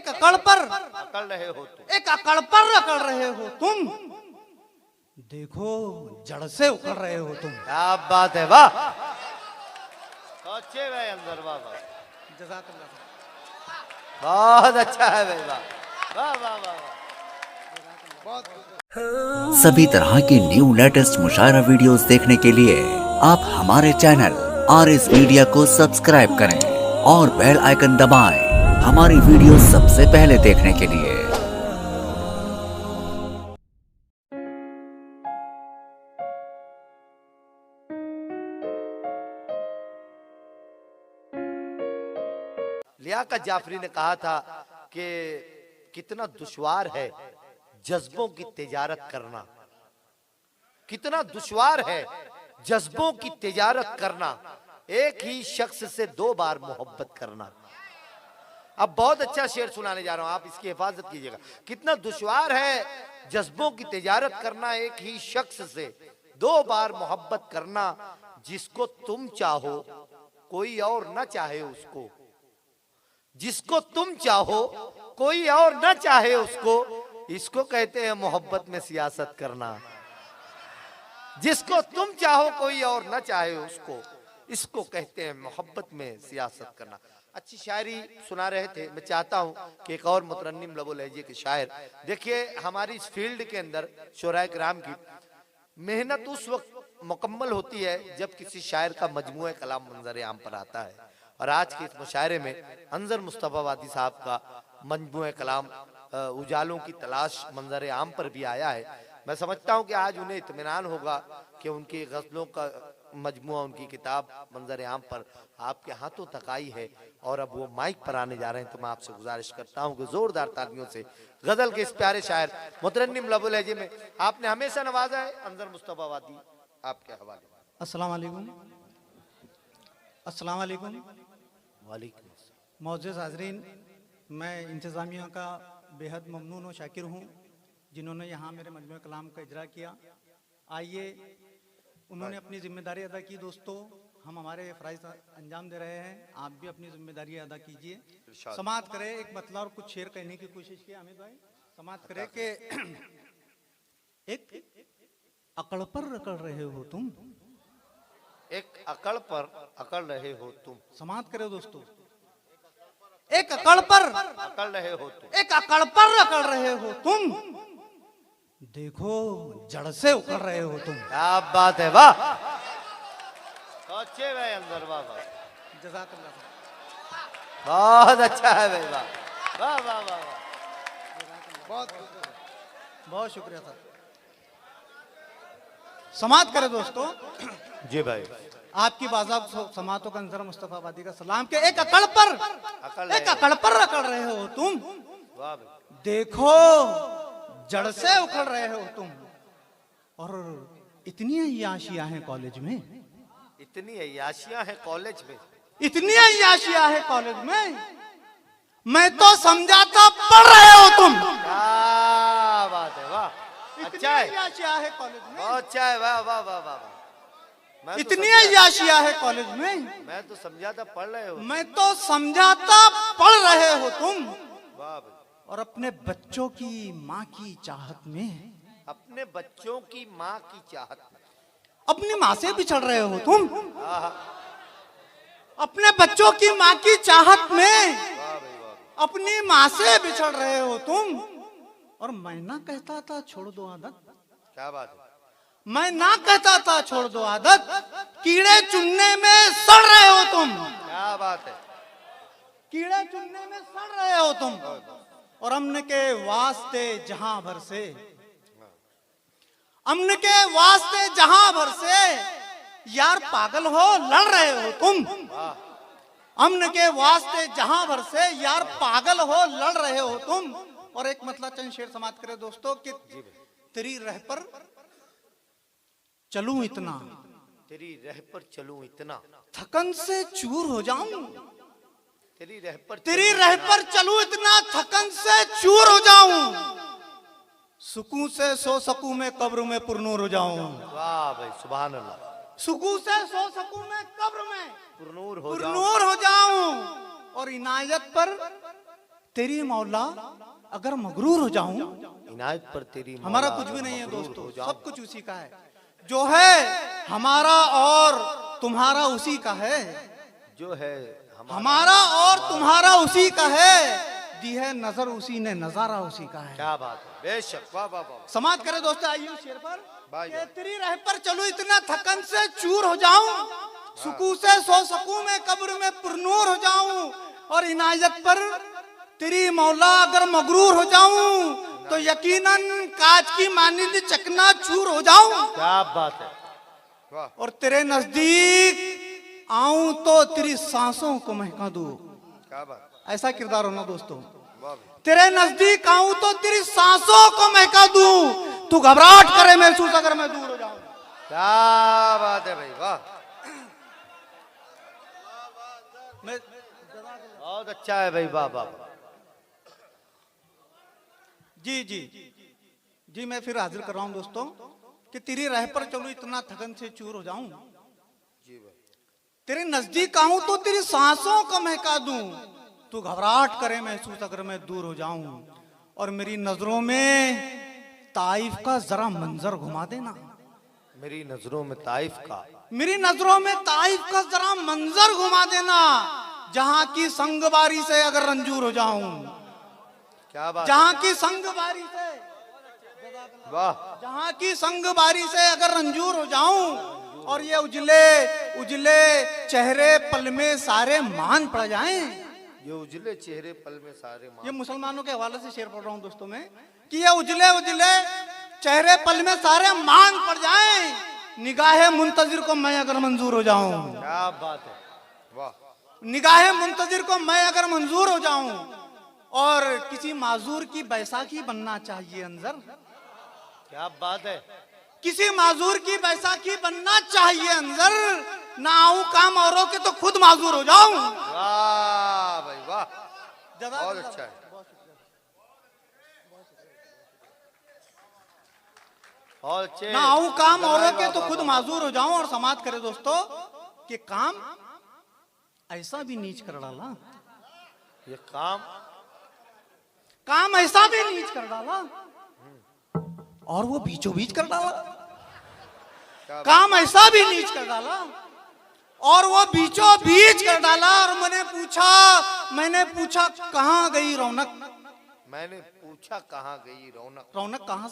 अकड़ पर अकड़ रहे हो तुम, एक अकड़ पर अकड़ रहे हो तुम, देखो जड़ से उखड़ रहे हो तुम। क्या बात है, वाह, सोचे भाई अंदर, वाह वाह, जज़ाकल्लाह। बहुत अच्छा है भाई, वाह वाह वाह वाह वाह। सभी तरह की न्यू लेटेस्ट मुशायरा वीडियोस देखने के लिए आप हमारे चैनल RS मीडिया को सब्सक्राइब करें और बेल आइकन दबाएं हमारी वीडियो सबसे पहले देखने के लिए। लियाकत जाफरी ने कहा था कि कितना दुश्वार है जज्बों की तिजारत करना, कितना दुश्वार है जज्बों की तिजारत करना, एक ही शख्स से 2 बार मोहब्बत करना। अब बहुत अच्छा शेर सुनाने जा रहा हूं, आप इसकी हिफाजत कीजिएगा। कितना दुश्वार है जज्बों की तिजारत करना, एक ही शख्स से 2 बार मोहब्बत करना, जिसको तुम चाहो कोई और न चाहे उसको, जिसको तुम चाहो कोई और न चाहे उसको, इसको कहते हैं मोहब्बत में सियासत करना। जिसको तुम चाहो कोई और न चाहे उसको, इसको कहते हैं मोहब्बत में सियासत करना। अच्छी शायरी सुना रहे थे, मैं चाहता हूं कि एक और मुतरन्निम लबो लहजे के शायर। देखिए हमारी इस फील्ड के अंदर शोराए किराम की मेहनत उस वक्त मुकम्मल होती है जब किसी शायर का मजमूए कलाम मंजर आम पर आता है, और आज के इस मुशायरे में अंजर मुस्तफा वादी साहब का मजमूए कलाम उजालों की तलाश मंजर आम पर भी आया है। मैं समझता हूं कि आज उन्हें इत्मीनान होगा कि उनकी गजलों का मजमुआ, उनकी किताब मंजर आम पर आपके हाथों तक आई है, और अब वो माइक पर आने जा रहे हैं। तो मैं आपसे गुजारिश करता हूं कि जोरदार तालियों से गजल के इस प्यारे शायर मुतरन्निम लबो लहजे में आपने हमेशा नवाजा है, अंजर मुस्तफा वादी आपके हवाले। अस्सलाम वालेकुम, अस्सलाम वालेकुम। वालेकुम मौजूद हाजरीन, मैं इंतज़ामिया का बेहद ममनून और शाकिर हूँ जिन्होंने यहाँ मेरे मजमूए कलाम का इजरा किया। आइए, उन्होंने अपनी जिम्मेदारी अदा की। दोस्तों, हम हमारे फ़राइज़ अंजाम दे रहे हैं, आप भी अपनी जिम्मेदारी अदा कीजिए। समात करें, एक मतलब और कुछ शेर कहने की कोशिश की हामिद भाई। समात करें कि एक अकड़ पर अकड़ रहे हो तुम, एक अकड़ पर अकड़ रहे हो तुम। समात करो दोस्तों, एक अकड़ पर अकड़ रहे हो तुम, एक अकड़ पर अकड़ रहे हो तुम, देखो जड़ से उखड़ रहे हो तुम। क्या बात है, वाह, सोचे भाई अंदर, वाह वाह, जज़ाकल्लाह। बहुत अच्छा है भाई, वाह वाह वाह वाह वाह, बहुत बहुत शुक्रिया सर। समात करें दोस्तों, जी भाई, आपकी बाज़ाब समातों का अंजर मुस्तफा वादी का सलाम के एक अकड़ पर अकड़ रहे हो तुम, वाह भाई, देखो जड़ से उखड़ रहे हो तुम। और इतनी अय्याशियां हैं कॉलेज में, इतनी अय्याशियां हैं कॉलेज में, इतनी अय्याशियां हैं कॉलेज में, मैं तो समझा था पढ़ रहे हो तुम। क्या बात है, वाह, अच्छा है, अय्याशियां है कॉलेज में, बहुत अच्छा है, वाह वाह वाह वाह वाह। मैं तो इतनी समझा- अय्याशियां है कॉलेज में, मैं तो समझा था पढ़ रहे हो, मैं तो समझा था पढ़ रहे हो तुम। वाह भाई, और अपने बच्चों की माँ की चाहत में, अपने बच्चों की माँ की चाहत में, अपनी माँ से बिछड़ रहे हो तुम। आहा, अपने बच्चों की माँ की चाहत में वाह भाई, वाह, अपनी माँ से बिछड़ रहे हो तुम। और मैं ना कहता था छोड़ दो आदत, क्या बात है, मैं ना कहता था छोड़ दो आदत, कीड़े चुनने में सड़ रहे हो तुम। क्या बात है, कीड़े चुनने में सड़ रहे हो तुम। और अमन के वास्ते जहां भर से, अमन के वास्ते जहां भर से यार पागल हो लड़ रहे हो तुम। अमन के वास्ते जहां भर से यार पागल हो लड़ रहे हो तुम। और एक मतलब चंद शेर समाप्त करें दोस्तों कि तेरी रह पर चलूं इतना, तेरी रह पर चलूं इतना, थकन से चूर हो जाऊं। तेरी रह पर तेरी रह पर चलूं इतना, थकन से चूर हो जाऊं। सुकून से सो सकूं मैं कब्र में पुरनूर हो जाऊं। वाह भाई, सुभान अल्लाह, सुकून से सो सकूं मैं कब्र में पुरनूर हो जाऊं। पुरनूर हो जाऊं। और इनायत पर तेरी मौला अगर मगरूर हो जाऊं, इनायत पर तेरी हमारा मौला कुछ भी नहीं है मगरूर दोस्तों, हो जाऊं। सब कुछ उसी का है। जो है हमारा और तुम्हारा उसी का है, जो है हमारा और तुम्हारा उसी का है, दी है नजर उसी ने, नजारा उसी का है। क्या बात है, बेशक, वाह वाह वाह। समाप्त करें दोस्तों, आइए उस शेर पर। भाई कि तेरी राह पर चलूं इतना थकन से चूर हो जाऊं, सुकून से सो सकूं मैं कब्र में पुरनूर हो जाऊं, और इनायत पर तेरी मौला अगर मगरूर हो जाऊं तो यकीनन कांच की मानिंद चकना चूर हो जाऊं, क्या बात है, वाह, और तेरे नजदीक आऊं तो तेरी सांसों को महका दूं। क्या बात, ऐसा किरदार होना दोस्तों। वाह, तेरे नजदीक आऊं तो तेरी सांसों को महका दूं, तू घबराहट करे महसूस अगर मैं दूर हो जाऊं। क्या बात है भाई, वाह, बहुत अच्छा है भाई, वाह वाह वाह। जी जी जी, मैं फिर हाजिर कर रहा हूं दोस्तों कि तेरी राह पर चलूं इतना थकन से चूर हो जाऊं, जी भाई, तेरे नजदीक आऊं तो तेरी सांसों को महका दूं, तू घबराहट करे महसूस अगर मैं दूर हो जाऊं, और मेरी नजरों में ताइफ का जरा मंजर घुमा देना, मेरी नजरों में ताइफ का, मेरी नजरों में ताइफ का जरा मंजर घुमा देना, जहां की संगबारी से अगर रंजूर हो जाऊं, क्या बात, जहां की संगबारी से, वाह, जहां की संगबारी से अगर रंजूर हो जाऊं, और ये उजले उजले चेहरे पल में सारे मान पड़ जाएं। ये उजले चेहरे पल में सारे ये मुसलमानों के हवाले से शेर पढ़ रहा हूं दोस्तों मैं, कि ये उजले उजले चेहरे पल में सारे मान पड़ जाएं, निगाहे मुंतजिर को मैं अगर मंजूर हो जाऊं, क्या बात है, वाह, निगाहे मुंतजिर को मैं अगर मंजूर हो जाऊं, और किसी माजूर की बैसाखी बनना चाहिए अंजर, क्या बात है, किसी माजूर की बैसाखी बनना चाहिए अंजर, ना आऊं काम औरों के तो खुद माजूर हो जाऊं। वाह भाई वाह, बहुत अच्छा है, बहुत अच्छे, ना आऊं काम औरों के तो खुद माजूर हो जाऊं। और समाप्त करें दोस्तों कि काम ऐसा भी नीच कर डाला, ये काम, काम ऐसा भी नीच कर डाला, और वो बीचों बीच कर डाला, काम ऐसा भी नीच कर डाला, और वो बीचों बीच कर डाला। और मैंने पूछा कहाँ गई रौनक, मैंने पूछा कहाँ गई रौनक, रौनक कहाँ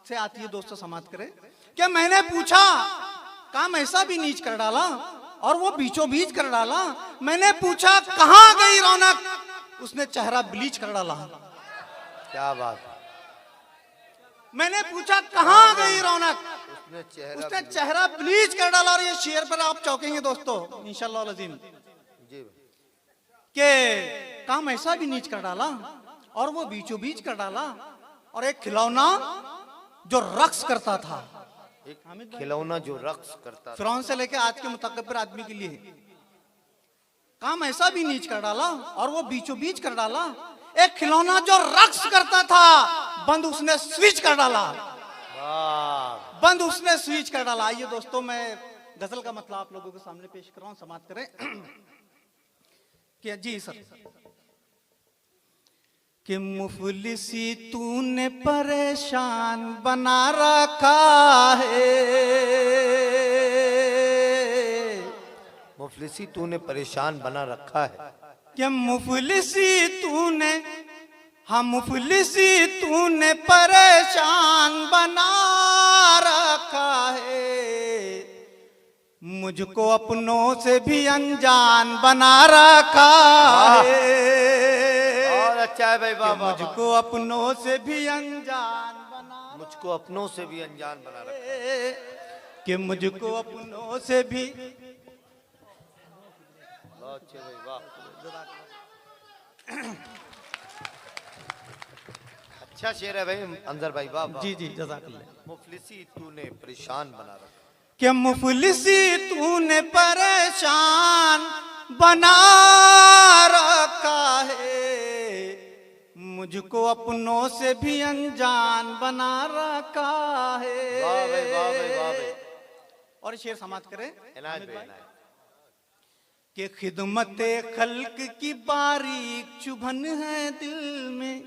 से आती है दोस्तों, समाप्त करें। क्या मैंने पूछा, काम ऐसा भी नीच कर डाला और वो बीचों बीच कर डाला। मैंने पूछा कहाँ गई रौनक, उसने चेहरा ब्लीच कर डाला। क्या बात, मैंने पूछा कहाँ गई रौनक, उसने चेहरा ब्लीच कर डाला। और ये शेर पर आप चौंकेंगे दोस्तों इंशाअल्लाह अज़ीम, जी के काम ऐसा भी नीच कर डाला और वो बीचों बीच कर डाला। और एक खिलौना जो रक्स करता था, एक खिलौना जो रक्स करता था, फिरौन से लेके आज के मुतकब्बिर आदमी के लिए, काम ऐसा भी नीच कर डाला और वो बीचों बीच कर डाला। एक खिलौना जो रक्स करता था, बंद उसने स्विच कर डाला, बंद उसने स्विच कर डाला। आइए दोस्तों मैं गजल का मतलब आप लोगों के सामने पेश कर रहा हूं, समाप्त करें। कि जी सर, कि मुफलिसी तूने परेशान बना रखा है, मुफलिसी तूने परेशान बना रखा है, कि मुफलिसी तूने, हाँ मुफलिसी तूने परेशान बना रखा है, मुझको अपनों से भी अनजान बना रखा है। और अच्छा है भाई, वाह वाह, मुझको अपनों से भी अनजान बना, मुझको अपनों से भी अनजान बना रखा है, कि मुझको अपनों से भी, बहुत अच्छे भाई, वाह, अच्छा शेर है भाई अंजर भाई, वाह वाह। जी जी जज़ाकल्लाह। मुफलिसी तूने परेशान बना रखा, कि मुफलिसी तूने परेशान बना रखा है, मुझको अपनों से भी अनजान बना रखा है। वाह भाई, वाह भाई, वाह भाई। और शेर समाप्त करें इनायत भाई, इनायत। कि खिदमते खल्क की बारीक चुभन है दिल में,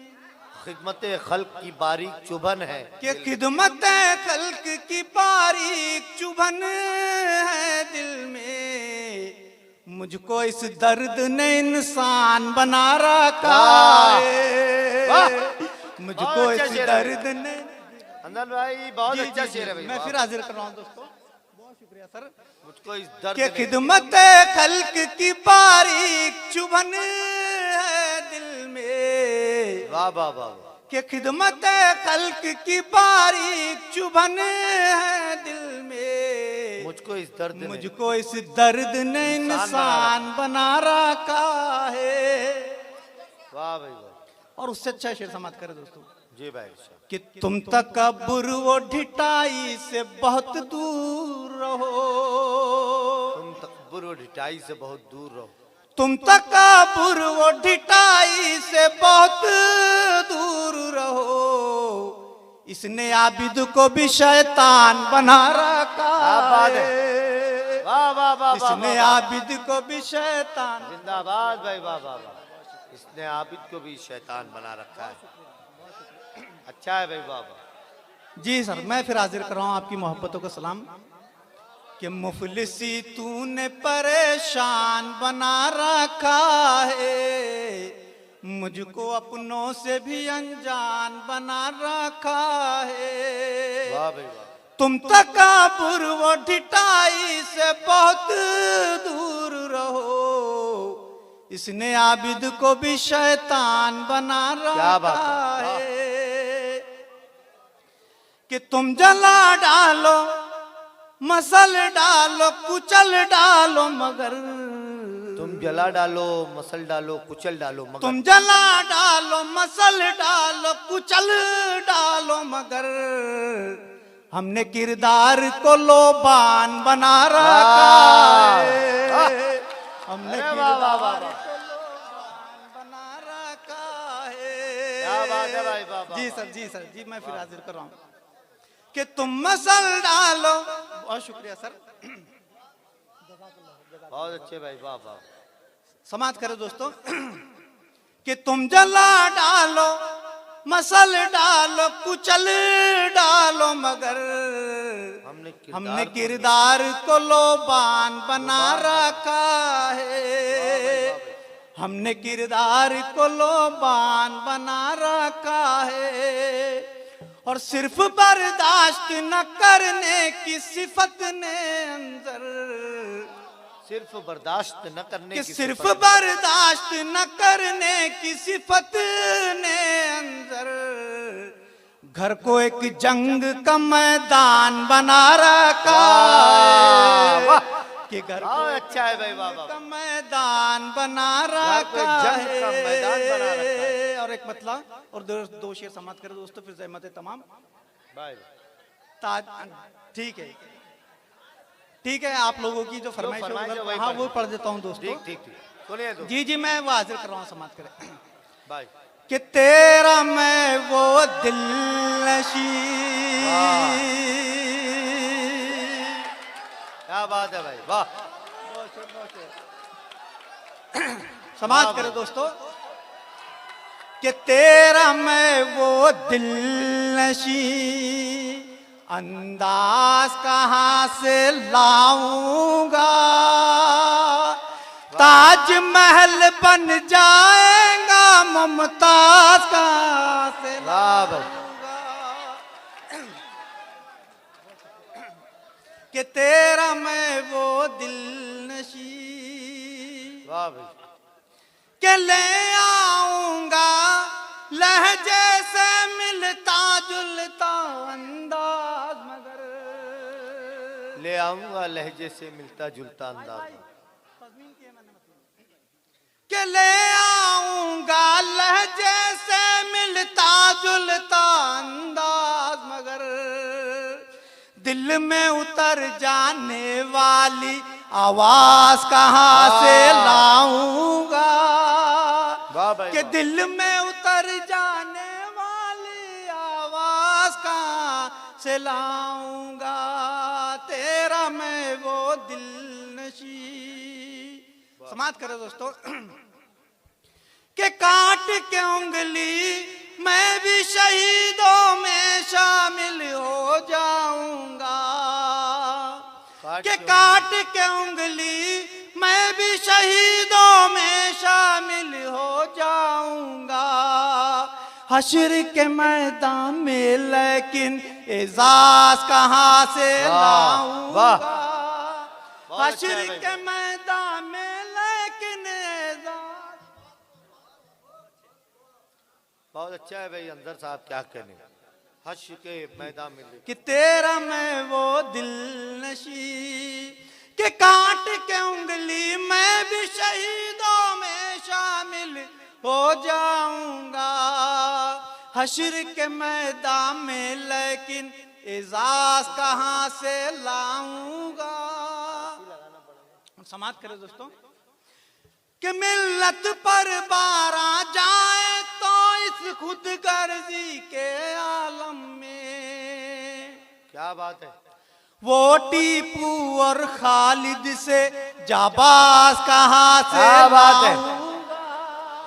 खिदमत खल्क की बारीक चुभन है कि खिदमते खल्क की बारीक चुभन है दिल में, मुझको इस दर्द ने इंसान बना रखा है, मुझको इस दर्द ने। अंदर भाई बहुत जी, अच्छा जी, शेर है जी, भाई। मैं वाह। फिर हाजिर कर रहा हूँ दोस्तों, बहुत शुक्रिया सर। मुझको इस दर्द के ने- खिदमत खल्क की बारीक चुभन है दिल में, वाह वाह वाह वाह। के खिदमत खल्क की बारीक चुभन है दिल में, मुझको इस दर्द ने- मुझको इस दर्द ने इंसान बना रखा है। वाह भाई वाह। और उससे अच्छा शेर समाप्त करें दोस्तों जी भाई। कि तुम तकब्बुर वो ढिठाई से बहुत दूर रहो, तुम तकब्बुर और ढिठाई से बहुत दूर रहो, तुम तकब्बुर वो ढिठाई से बहुत दूर रहो, इसने आबिद को भी शैतान बना रखा क्या बात है, वाह वाह वाह। इसने वाह, वाह। आबिद को भी शैतान। जिंदाबाद भाई, वाह वाह वाह। इसने आबिद को भी शैतान बना रखा है। अच्छा है भाई, वाह वाह। जी सर, मैं फिर हाजिर कर रहा हूँ आपकी मोहब्बतों का सलाम कि मुफलिसी तूने परेशान बना रखा है, मुझको अपनों से भी अनजान बना रखा है, वाह भाई वाह। तुम तकब्बुर वो ढिठाई से बहुत दूर रहो, इसने आबिद को भी शैतान बना क्या बात रखा है, वाह। है कि तुम जला डालो मसल डालो कुचल डालो मगर, तुम जला डालो मसल डालो कुचल डालो मगर, तुम जला डालो मसल डालो कुचल डालो मगर, हमने किरदार को लोबान बना रखा है, हमने अरे वाह वाह वाह किरदार वाह। को लोबान बना रखा है। क्या बात है भाई, वाह वाह। जी सर, जी सर, जी मैं फिर हाजिर कर रहा हूँ कि तुम मसल डालो। बहुत शुक्रिया सर, बहुत अच्छे भाई, वाह वाह। समाप्त करो दोस्तों कि तुम जला डालो मसल डालो कुचल डालो मगर, हमने किरदार को लोबान बना रखा है, हमने किरदार को लोबान बना रखा है, और सिर्फ बर्दाश्त न करने की सिफत ने अंदर, सिर्फ बर्दाश्त न करने कि की सिर्फ सिफत- बर्दाश्त न करने की सिफत ने अंदर, घर को एक जंग का मैदान बना रखा है, वाह, कि घर को वाह, अच्छा है भाई, वाह का वाह। मैदान बना घर को एक रखा जंग का मैदान बना रखा है। और एक मतलब और दो शेर समाप्त करें दोस्तों, फिर जहमत है तमाम। भाई ठीक है, ठीक है, आप लोगों की जो फरमाइश फरमाइश है है वही हाँ पढ़ वो पढ़ देता हूँ दोस्तों। ठीक ठीक ठीक, सुनिए तो जी जी, मैं वो हाजिर कर रहा हूँ, समाप्त करें भाई। कि तेरा मैं वो दिल नशी, क्या बात है भाई, वाह। समाप्त करें दोस्तों कि तेरा मैं वो दिल नशी, अंदाज कहाँ से लाऊंगा, ताजमहल बन जाएगा मुमताज कहाँ से वाह भाई, कि तेरा मैं वो दिल नशी, वाह भाई। के ले आऊंगा लहजे से मिलता जुलता अंदाज मगर, ले आऊंगा लहजे से मिलता जुलता अंदाज, के ले आऊंगा लहजे से मिलता जुलता अंदाज मगर, दिल में उतर जाने वाली आवाज कहाँ से लाऊंगा, वाह भाई, कि वाह। दिल में उतर जाने वाली आवाज कहाँ से लाऊंगा, तेरा मैं वो दिल नशी, समाप्त करो दोस्तों। कि काट के उंगली मैं भी शहीदों में शामिल हो जाऊंगा, कि काट के उंगली मैं भी शहीदों में शामिल हो जाऊंगा हश्र के मैदान में, लेकिन एजाज कहां से लाऊंगा। हश्र के मैदान में लेकिन एजाज। बहुत अच्छा है भाई अंदर साहब, क्या कहने। हश्र के मैदान में कि तेरा मैं वो दिल नशी, कि काट के उंगली मैं भी शहीदों में शामिल हो जाऊंगा हश्र के मैदान में, लेकिन एजाज कहां से लाऊंगा। समाप्त करें दोस्तों। कि मिल्लत पर बारा जाए तो इस खुद गर्जी के आलम में, क्या बात है। वो टीपू और खालिद से जाबाज कहां से बात है। लाऊंगा।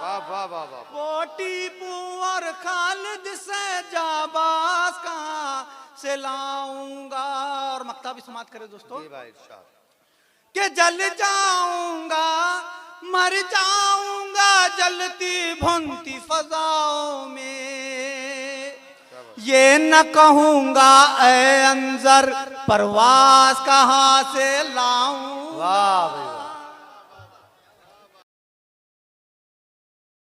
वाह वाह वाह वाह। वो टीपू और खालिद से जाबाज कहां से लाऊंगा। और मक्ता भी समाप्त करें दोस्तों। जी भाई इरशाद। कि जल जाऊंगा मर जाऊंगा जलती भुनती फजाओं में, ये न कहूंगा ऐ अंजर परवाज कहां से लाऊं। वाह भाई वाह।